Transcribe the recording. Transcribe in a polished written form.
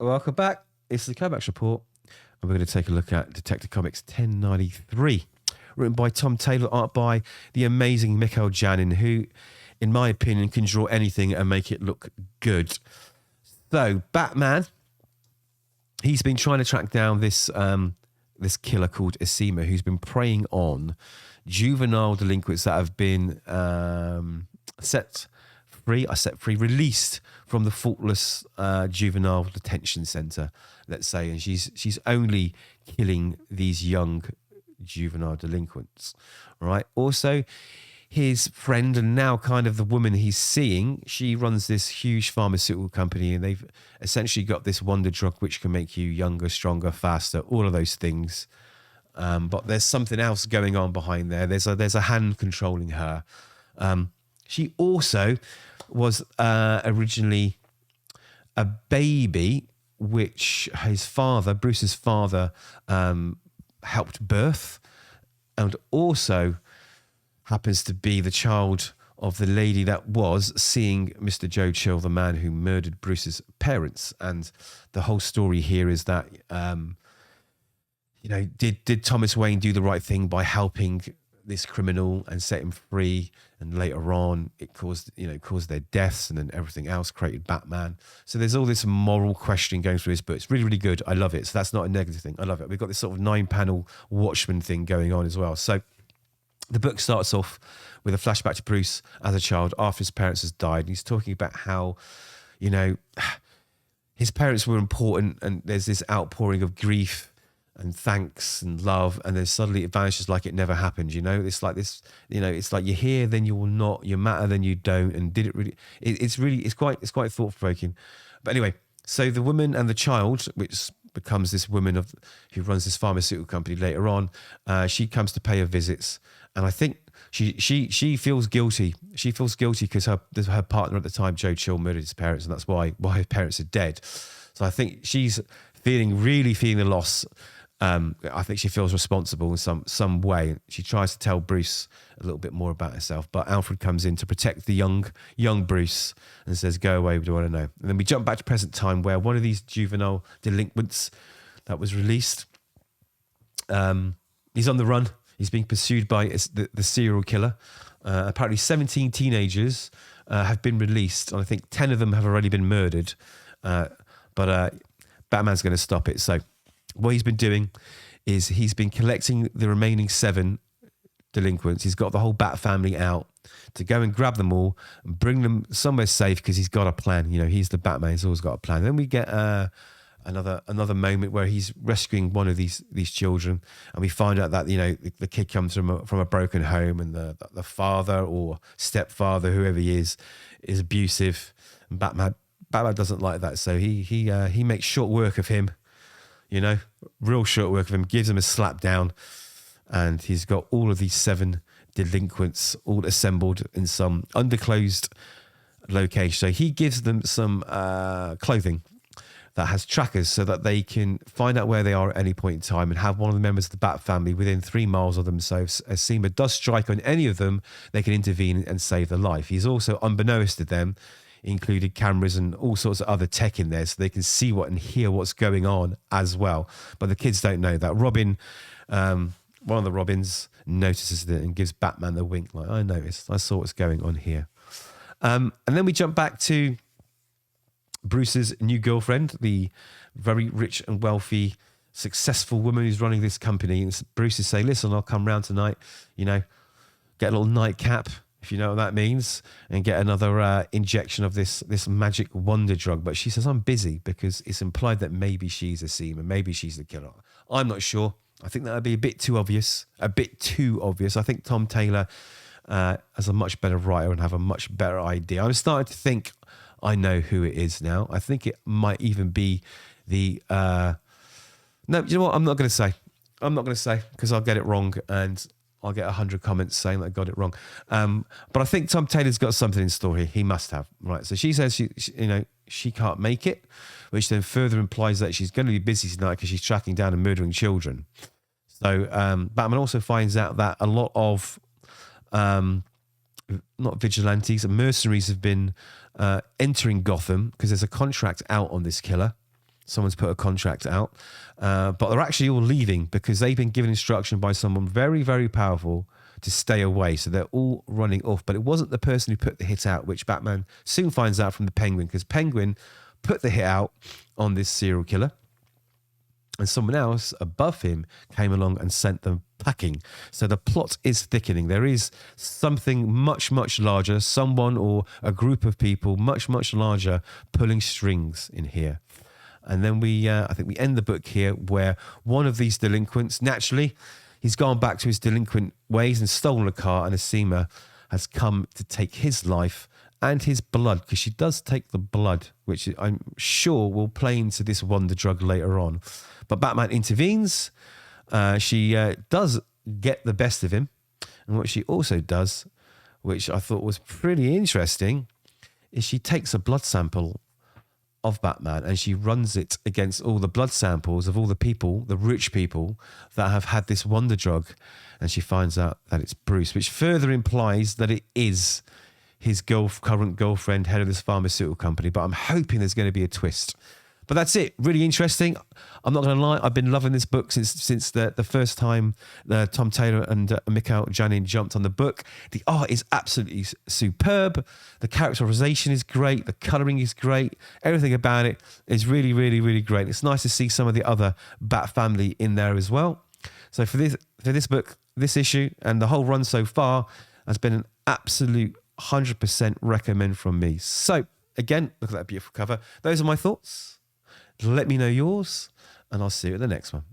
Welcome back. It's the Kovacs Report, and we're going to take a look at Detective Comics 1093, written by Tom Taylor, art by the amazing Mikel Janín, who, in my opinion, can draw anything and make it look good. So, Batman, he's been trying to track down this this killer called Asima, who's been preying on juvenile delinquents that have been released from the faultless juvenile detention centre, let's say, and she's only killing these young juvenile delinquents, right? Also, his friend, and now kind of the woman he's seeing, she runs this huge pharmaceutical company, and they've essentially got this wonder drug which can make you younger, stronger, faster, all of those things. But there's something else going on behind there. There's a hand controlling her. She also was originally a baby, which his father, Bruce's father, helped birth, and also happens to be the child of the lady that was seeing Mr. Joe Chill, the man who murdered Bruce's parents. And the whole story here is that, did Thomas Wayne do the right thing by helping this criminal and set him free? And later on, it caused their deaths, and then everything else created Batman. So there's all this moral questioning going through his book. It's really, really good. I love it. So that's not a negative thing. I love it. We've got this sort of 9-panel Watchmen thing going on as well. So the book starts off with a flashback to Bruce as a child after his parents has died. And he's talking about how, his parents were important, and there's this outpouring of grief and thanks and love, and then suddenly it vanishes like it never happened. It's like this. It's like you're here, then you're not. You matter, then you don't. And did it really? It's quite thought provoking. But anyway, so the woman and the child, which becomes this woman who runs this pharmaceutical company later on, she comes to pay her visits, and I think she feels guilty. She feels guilty because her partner at the time, Joe Chill, murdered his parents, and that's why her parents are dead. So I think she's really feeling the loss. I think she feels responsible in some way. She tries to tell Bruce a little bit more about herself, but Alfred comes in to protect the young Bruce and says, "Go away, we don't want to know." And then we jump back to present time, where one of these juvenile delinquents that was released, he's on the run. He's being pursued by the serial killer. Apparently 17 teenagers have been released, and I think 10 of them have already been murdered. But Batman's going to stop it. So what he's been doing is he's been collecting the remaining 7 delinquents. He's got the whole Bat family out to go and grab them all and bring them somewhere safe, because he's got a plan. He's the Batman. He's always got a plan. Then we get another moment where he's rescuing one of these children, and we find out that the kid comes from a broken home, and the father or stepfather, whoever he is abusive, and Batman doesn't like that, so he makes short work of him. Real short work of him, gives him a slap down, and he's got all of these 7 delinquents all assembled in some underclosed location. So he gives them some clothing that has trackers, so that they can find out where they are at any point in time and have one of the members of the Bat family within 3 miles of them. So if Asima does strike on any of them, they can intervene and save their life. He's also, unbeknownst to them, included cameras and all sorts of other tech in there, so they can see and hear what's going on as well. But the kids don't know that. Robin, one of the Robins, notices it and gives Batman the wink, like, "I noticed, I saw what's going on here." And then we jump back to Bruce's new girlfriend, the very rich and wealthy, successful woman who's running this company. And Bruce is saying, "Listen, I'll come round tonight, get a little nightcap, if you know what that means, and get another injection of this magic wonder drug." But she says, "I'm busy," because it's implied that maybe she's Asima, maybe she's the killer. I'm not sure. I think that would be a bit too obvious. I think Tom Taylor is a much better writer and have a much better idea. I'm starting to think I know who it is now. I think it might even be the... No, you know what? I'm not going to say, because I'll get it wrong, and I'll get 100 comments saying that I got it wrong. But I think Tom Taylor's got something in store here. He must have, right? So she says she can't make it, which then further implies that she's going to be busy tonight because she's tracking down and murdering children. So Batman also finds out that a lot of not vigilantes, mercenaries have been entering Gotham because there's a contract out on this killer. Someone's put a contract out, but they're actually all leaving because they've been given instruction by someone very, very powerful to stay away. So they're all running off. But it wasn't the person who put the hit out, which Batman soon finds out from the Penguin, because Penguin put the hit out on this serial killer. And someone else above him came along and sent them packing. So the plot is thickening. There is something much, much larger, someone or a group of people much, much larger pulling strings in here. And then I think we end the book here where one of these delinquents, naturally, he's gone back to his delinquent ways and stolen a car, and Asima has come to take his life and his blood, because she does take the blood, which I'm sure will play into this wonder drug later on. But Batman intervenes. She does get the best of him. And what she also does, which I thought was pretty interesting, is she takes a blood sample of Batman and she runs it against all the blood samples of all the people, the rich people that have had this wonder drug. And she finds out that it's Bruce, which further implies that it is his current girlfriend, head of this pharmaceutical company. But I'm hoping there's going to be a twist. But that's it. Really interesting. I'm not going to lie. I've been loving this book since the first time Tom Taylor and Mikel Janín jumped on the book. The art is absolutely superb. The characterization is great. The colouring is great. Everything about it is really, really, really great. It's nice to see some of the other Bat family in there as well. So for this book, this issue, and the whole run so far has been an absolute 100% recommend from me. So again, look at that beautiful cover. Those are my thoughts. Let me know yours, and I'll see you at the next one.